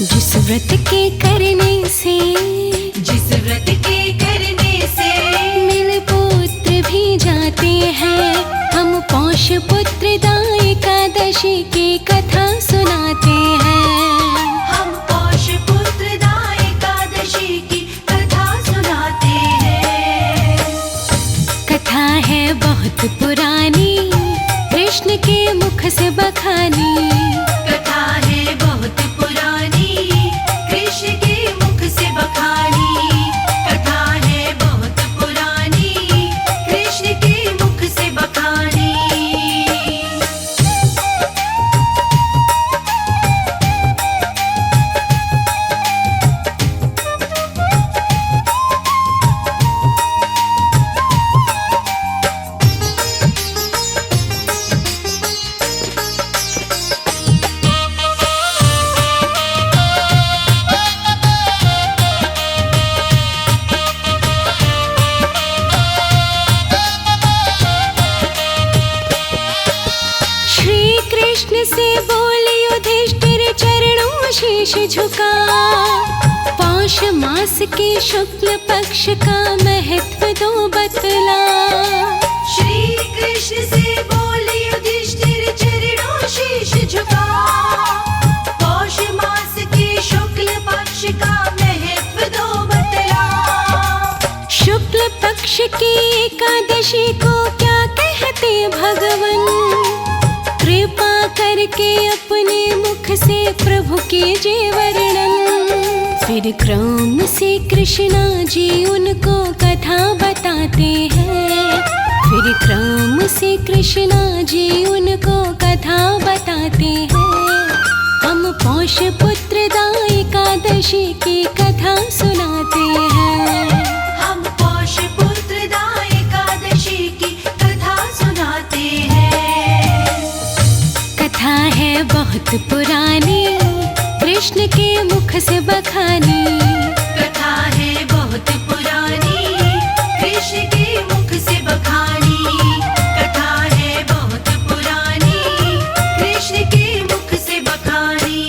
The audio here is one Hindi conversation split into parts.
जिस व्रत के करने से मिल पुत्र भी जाते हैं, हम पौष पुत्रदा एकादशी की कथा सुनाते हैं। हम पौष पुत्रदा एकादशी की कथा सुनाते हैं। कथा है बहुत पुरानी, कृष्ण के मुख से बखानी। कथा है बहुत पुरानी, कृष्ण के मुख से बखानी। कथा है बहुत पुरानी, कृष्ण के मुख से बखानी। कृष्ण से बोले युधिष्ठिर चरणों शीश झुका। पौष मास के शुक्ल पक्ष का महत्व दो बतला। श्री कृष्ण से बोले युधिष्ठिर चरणों शीश झुका। पौष मास के शुक्ल पक्ष का महत्व दो बतला। शुक्ल पक्ष की एकादशी को क्या कहते भगवन, कृपा करके अपने मुख से प्रभु कीजिए वर्णन। फिर क्रम से कृष्णा जी उनको कथा बताते हैं। फिर क्रम से कृष्णा जी उनको कथा बताते हैं। हम पौष पुत्रदा एकादशी की कथा सुनाते हैं। हम पौष पुत्रदा एकादशी की कथा सुनाते हैं। कथा है बहुत पुरानी, कृष्ण के मुख से बखानी। कथा है बहुत पुरानी, कृष्ण के मुख से बखानी। कथा है बहुत पुरानी, कृष्ण के मुख से बखानी।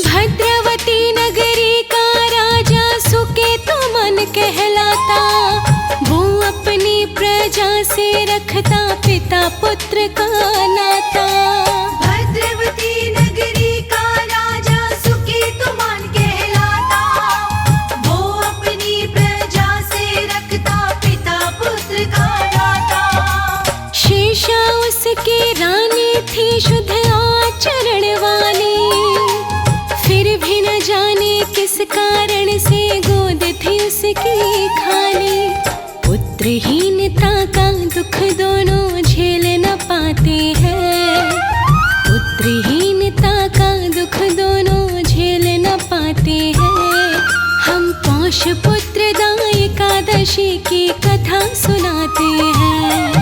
भद्रवती नगरी का राजा सुकेतुमन कहलाता। वो अपनी प्रजा से रखता पिता पुत्र का नाता। भद्रवती नगरी का राजा सुकेतुमन कहलाता। वो अपनी प्रजा से रखता पिता पुत्र का नाता। शेषा उसकी रानी थी शुद्ध आचरण वाली। फिर भी न जाने किस कारण से गोद थी उसकी खाली। पुत्रहीनता का दुख दोनों झेल न पाते हैं। पुत्रहीनता का दुख दोनों झेल न पाते हैं। हम पौष पुत्रदा एकादशी की कथा सुनाते हैं।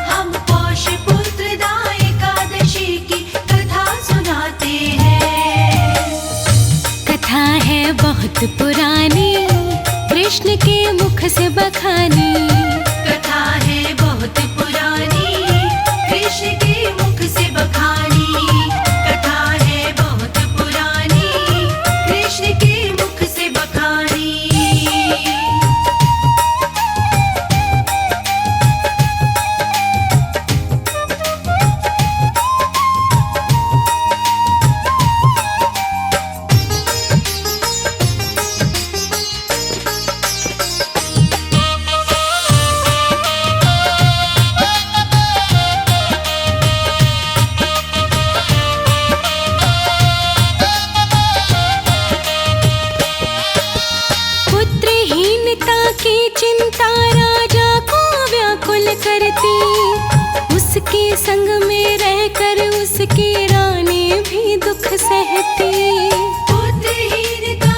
हम पौष पुत्रदा एकादशी की कथा सुनाते हैं। कथा है बहुत पुरानी, कृष्ण के मुख से बखानी। कथा है बहुत पुरानी, कृष्ण के मुख से बखानी। कथा है बहुत पुरानी, कृष्ण के मुख से बखानी। की चिंता राजा को व्याकुल करती। उसके संग में रहकर उसकी रानी भी दुख सहती। पुत्रहीनता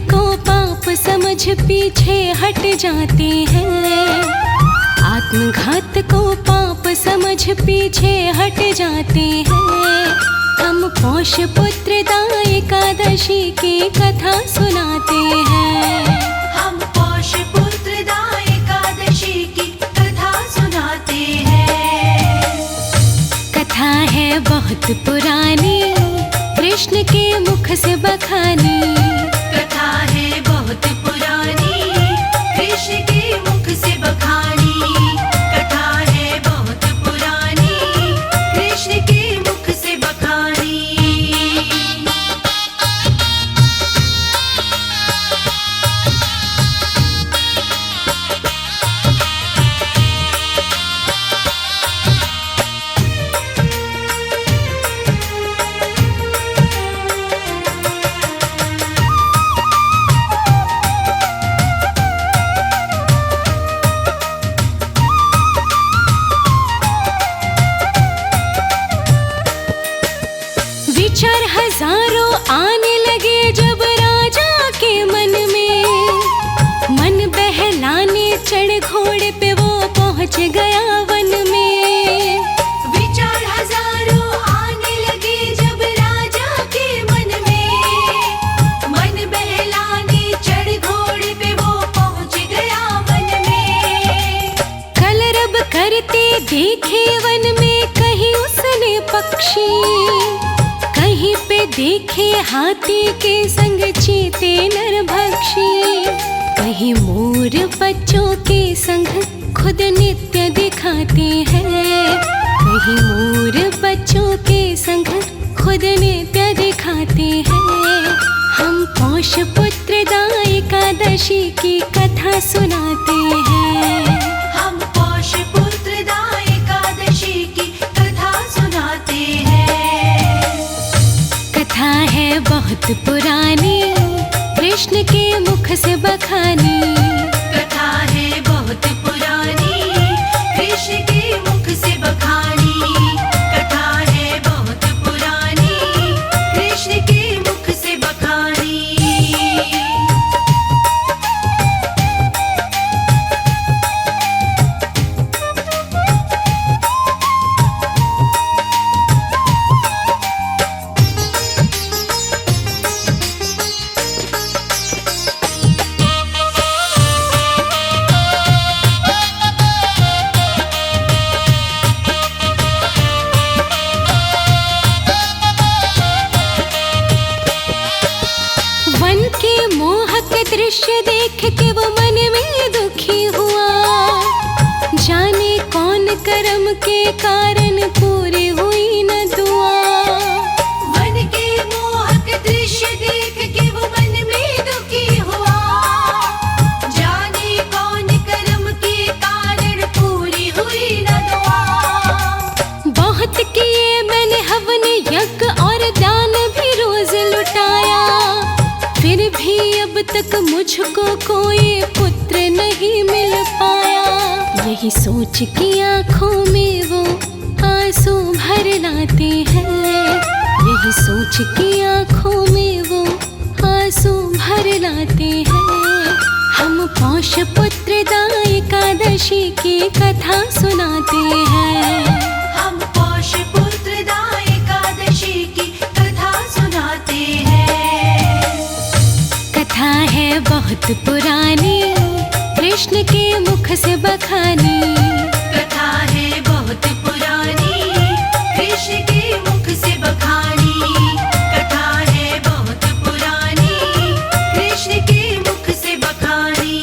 को पाप समझ पीछे हट जाते हैं। आत्मघात को पाप समझ पीछे हट जाते हैं। हम पौष पुत्रदा एकादशी की कथा सुनाते हैं। हम पौष पुत्रदा एकादशी की कथा सुनाते हैं। कथा है बहुत पुरानी, कृष्ण के मुख से बखानी। कथा है बहुत पुरानी, कृष्ण के मुख से बखानी। कथा है बहुत पुरानी, कृष्ण के मुख से बखानी। विचार हजारों आने लगे जब राजा के मन में। मन बहलाने चढ़ घोड़े पे वो पहुंच गया वन में। विचार हजारों आने लगे जब राजा के मन में। मन बहलाने चढ़ घोड़े पे वो पहुंच गया वन में। कलरब करते देखे वन में कहीं उसने पक्षी। कहीं पे देखे हाथी के संग चीते नरभक्षी। कहीं मोर बच्चों के संग खुद नित्य दिखाते हैं। कहीं मोर बच्चों के संग खुद नित्य दिखाते हैं। हम पौष पुत्रदा एकादशी की कथा सुनाते हैं। हम पौष पुत्रदा एकादशी की कथा सुनाते हैं। कथा है बहुत पुरानी, कृष्ण के मुख से बखानी। कथा है बहुत पुरानी, कृष्ण के मुख से बखानी। कथा है बहुत पुरानी, कृष्ण के मुख से बखानी। वन के मोहक दृश्य देख के वो मन में दुखी हुआ। जाने कौन कर्म के कारण पूरी हुई न दुआ। वन के मोहक दृश्य देख के वो मन में दुखी हुआ। जाने कौन कर्म के कारण पूरी हुई न दुआ। बहुत किए मैंने हवन यज्ञ और दान भी रोज लुटाया। फिर भी अब तक मुझको कोई पुत्र नहीं मिल पाया। यही सोच की आंखों में वो आंसू भर लाते हैं। यही सोच की आंखों में वो आंसू भर लाते हैं। हम पौष पुत्रदा एकादशी की कथा सुनाते हैं। हम पौष पुत्रदा एकादशी की कथा सुनाते हैं। कथा है बहुत पुरानी, कृष्ण के मुख से बखानी। कथा है बहुत पुरानी, कृष्ण के मुख से बखानी। कथा है बहुत पुरानी, कृष्ण के मुख से बखानी।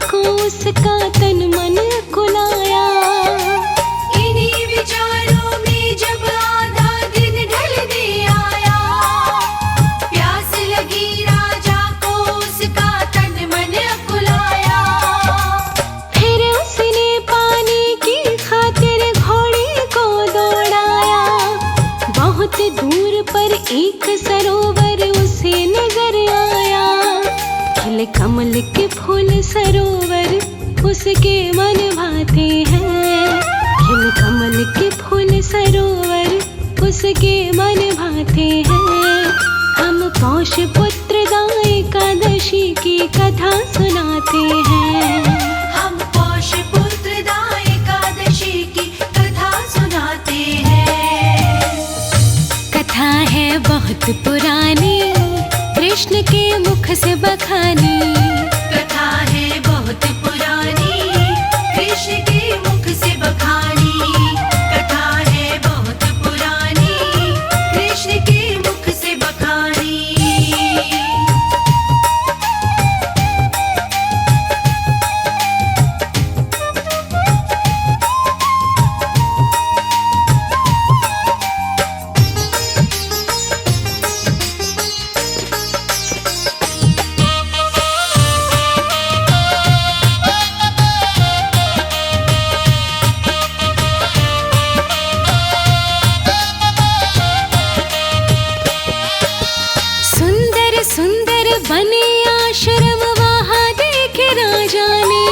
को उसका तन मन कुलाया। इन्हीं विचारों कमल के फूल सरोवर उसके मन भाते हैं। खिल कमल के फूल सरोवर उसके मन भाते हैं। हम पौष पुत्रदा एकादशी की कथा सुनाते हैं। हम पौष पुत्रदा एकादशी की कथा सुनाते हैं। कथा है बहुत पुरानी, कृष्ण के मुख से बखानी। कथा है बहुत पुरानी, कृष्ण के मुख से बखानी। कथा है बहुत पुरानी, कृष्ण के मुख से बखानी। सुंदर बने आश्रम वहाँ देखे राजा ने।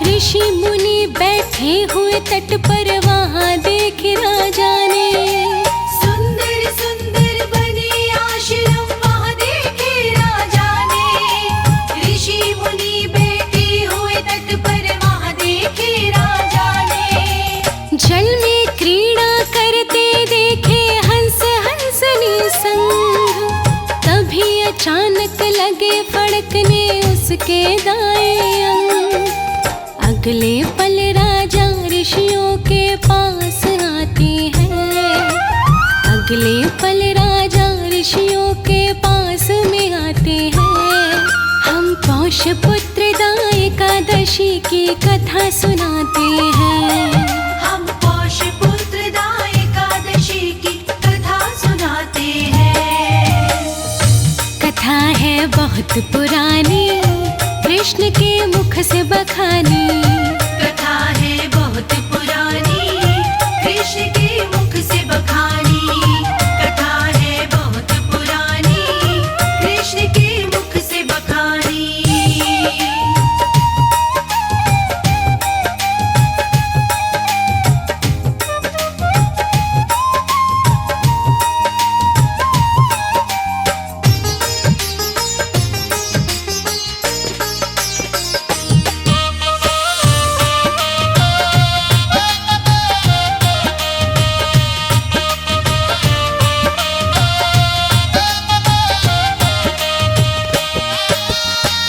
ऋषि मुनि बैठे हुए तट पर वहाँ देखे राजा ने। सुंदर सुंदर बने आश्रम वहाँ देखे राजा ने। ऋषि मुनि बैठे हुए तट पर वहाँ देखे राजा ने। जल में क्रीड़ा करते देखे हंस हंसनी संग। तभी अचानक लगे फड़कने उसके दाएं अंग। अगले पल राजा ऋषियों के पास आते हैं। अगले पल राजा ऋषियों के पास में आते हैं। हम पौष पुत्रदा एकादशी की कथा सुनाते हैं। हम पौष पुत्रदा एकादशी की कथा सुनाते हैं। कथा है बहुत पुरानी, कृष्ण के मुख से बखानी। कथा है बहुत पुरानी, कृष्ण के मुख से बखानी। कथा है बहुत पुरानी, कृष्ण के मुख से बखानी।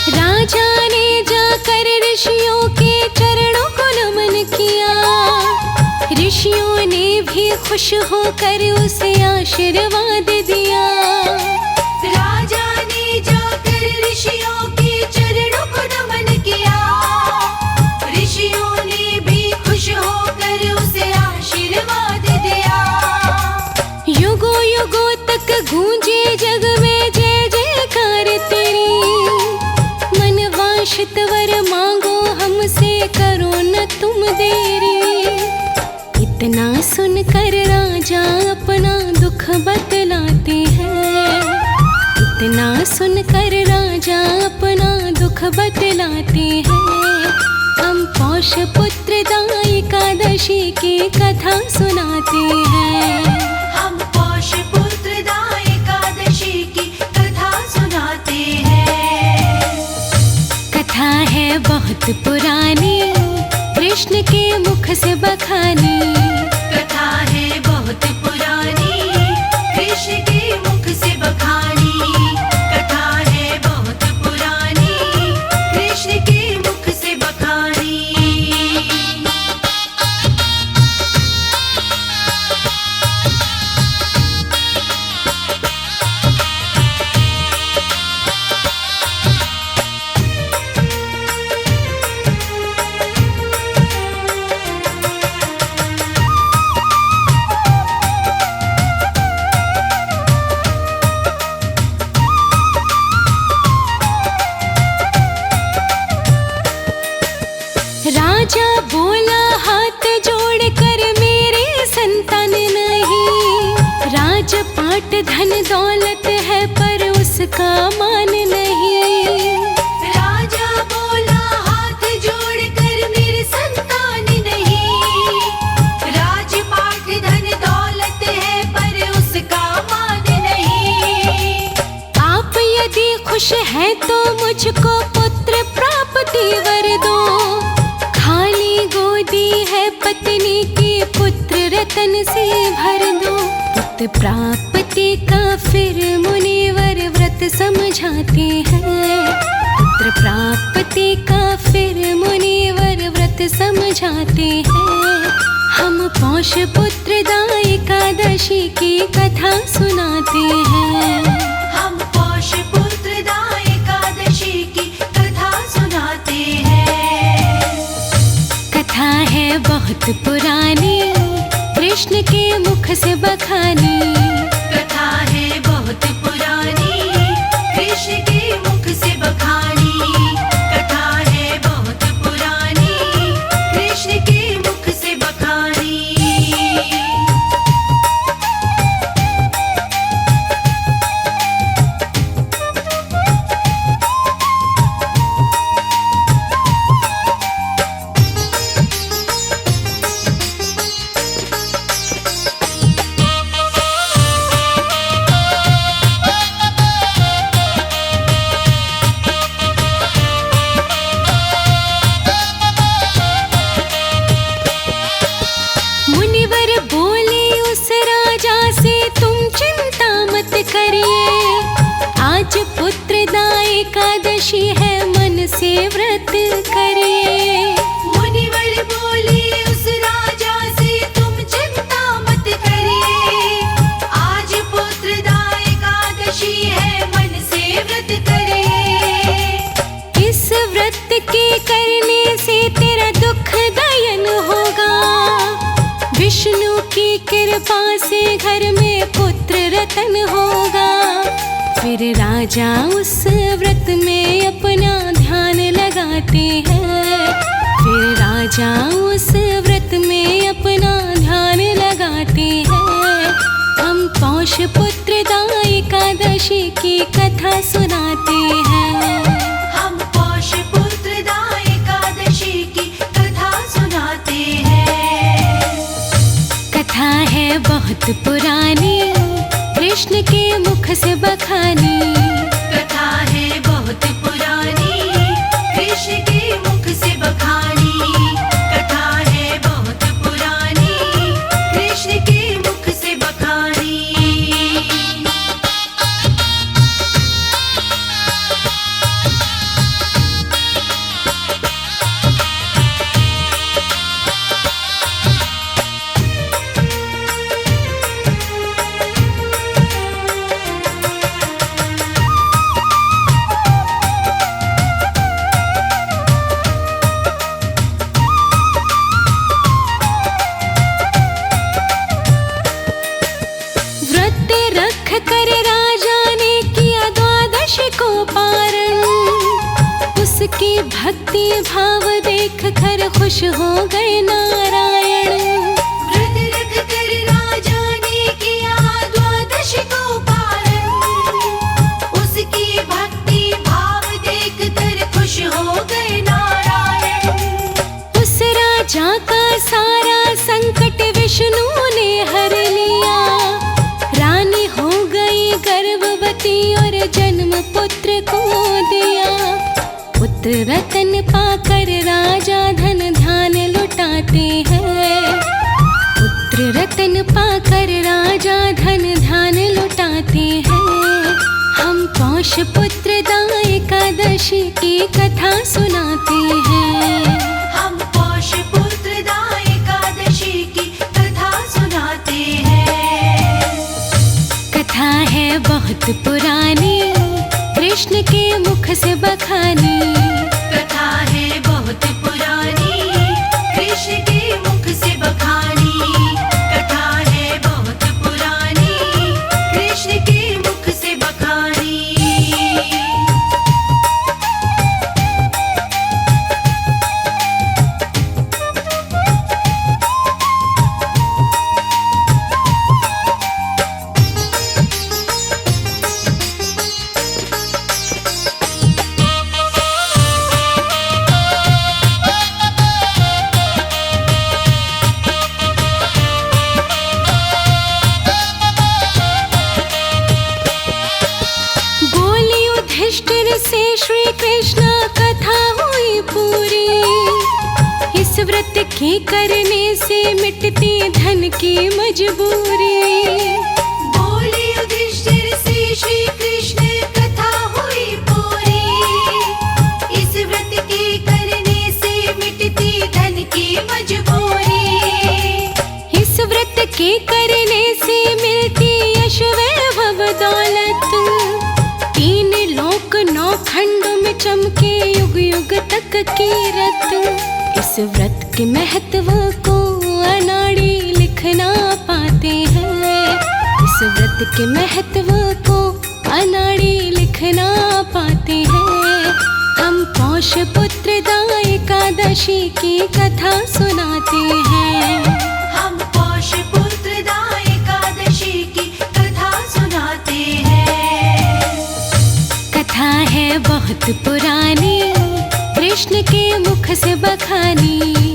राजा ने जाकर ऋषियों के चरणों को नमन किया। ऋषियों ने भी खुश होकर उसे आशीर्वाद दिया। राजा ने जाकर ऋषियों के चरणों को नमन किया। ऋषियों ने भी खुश होकर उसे आशीर्वाद दिया। युगों युगों तक गूंजे जग में जय जयकार तेरी। मनवांछित वर मांगो हमसे, करो न तुम देरी। इतना सुनकर राजा अपना दुख बतलाते हैं। इतना सुनकर राजा अपना दुख बतलाते हैं। हम पौष पुत्रदा एकादशी की कथा सुनाते हैं। हम पौष पुत्रदा एकादशी की कथा सुनाते हैं। कथा है बहुत पुरानी, कृष्ण के मुख से बखानी। कथा है बहुत पुरानी, कृष्ण के मुख से बखानी। कथा है बहुत पुरानी, कृष्ण के मुख से बखानी। राजा बोला हाथ जोड़कर, मेरे संतान नहीं। राजपाट धन दौलत है पर उसका मान नहीं। खुश है तो मुझको पुत्र प्राप्ति वर दो। खाली गोदी है पत्नी की, पुत्र रतन से भर दो। पुत्र प्राप्ति का फिर मुनिवर व्रत समझाते हैं। पुत्र प्राप्ति का फिर मुनिवर व्रत समझाते हैं। हम पौष पुत्रदा एकादशी की कथा सुनाते हैं। हम पौष पुत्रदा एकादशी की कथा सुनाते हैं। कथा है बहुत पुरानी, कृष्ण के मुख से बखानी। कथा है बहुत पुरानी, कृष्ण के मुख से बखानी। कथा है बहुत पुरानी, कृष्ण के मुख से बखानी। मुनिवर बोले उस राजा से, तुम चिंता मत करिए। आज पुत्रदा एकादशी है, मन से व्रत करिए। मुनिवर बोले उस राजा से, तुम चिंता मत करिए। आज पुत्रदा एकादशी है, मन से व्रत करिए। इस व्रत के करने से तेरा दुख दयन होगा। विष्णु की कृपा से घर में पुत्र रतन होगा। फिर राजा उस व्रत में अपना ध्यान लगाते हैं। फिर राजा उस व्रत में अपना ध्यान लगाते हैं। हम पौष पुत्रदा एकादशी की कथा सुनाते हैं। हम पौष पुत्रदा एकादशी की कथा सुनाते हैं। कथा है बहुत पुरानी, कृष्ण के मुख से बखानी। कथा है बहुत पुरानी, कृष्ण के मुख से बखानी। कथा है बहुत पुरानी, कृष्ण के मुख से बखानी। व्रत रख कर राजा ने किया द्वादशी को पारण। उसकी भक्ति भाव देख कर खुश हो गए नारायण। व्रत रख कर राजा ने किया द्वादशी को पारण। उसकी भक्ति भाव देख कर खुश हो गए नारायण। उस राजा का सारा संकट विष्णु ने हर लिया। रानी हो गई गर्भवती और जन्म पुत्र को दिया। पुत्र रतन पाकर राजा धन ध्यान लुटाते हैं। पुत्र रतन पाकर राजा धन ध्यान लुटाते हैं। हम पौष पुत्रदा एकादशी की कथा सुनाते हैं। हम पौष पुत्रदा एकादशी की कथा सुनाते हैं। कथा है बहुत पुरानी, कृष्ण के मुख से बखानी। कथा है बहुत पुरानी, कृष्ण के मुख से बखानी। कथा है बहुत पुरानी, कृष्ण के मुख से बखानी। युधिष्ठिर से श्री कृष्ण कथा हुई पूरी। इस व्रत के करने से मिटती धन की मजबूरी। बोले युधिष्ठिर से श्री कृष्ण कथा हुई पूरी। इस व्रत के करने से मिटती धन की मजबूरी। इस व्रत के करने से मिलती यश वैभव दौलत। 3 लोक 9 खंडों में चमके युग युग तक कीरत। इस व्रत के महत्व को अनाड़ी लिख ना पाते हैं। इस व्रत के महत्व को अनाड़ी लिख ना पाते हैं। हम पौष पुत्रदा एकादशी की कथा सुनाते हैं। हम पौष पुत्रदा एकादशी की कथा सुनाते हैं। कथा है बहुत पुरानी, कृष्ण के मुख से बखानी।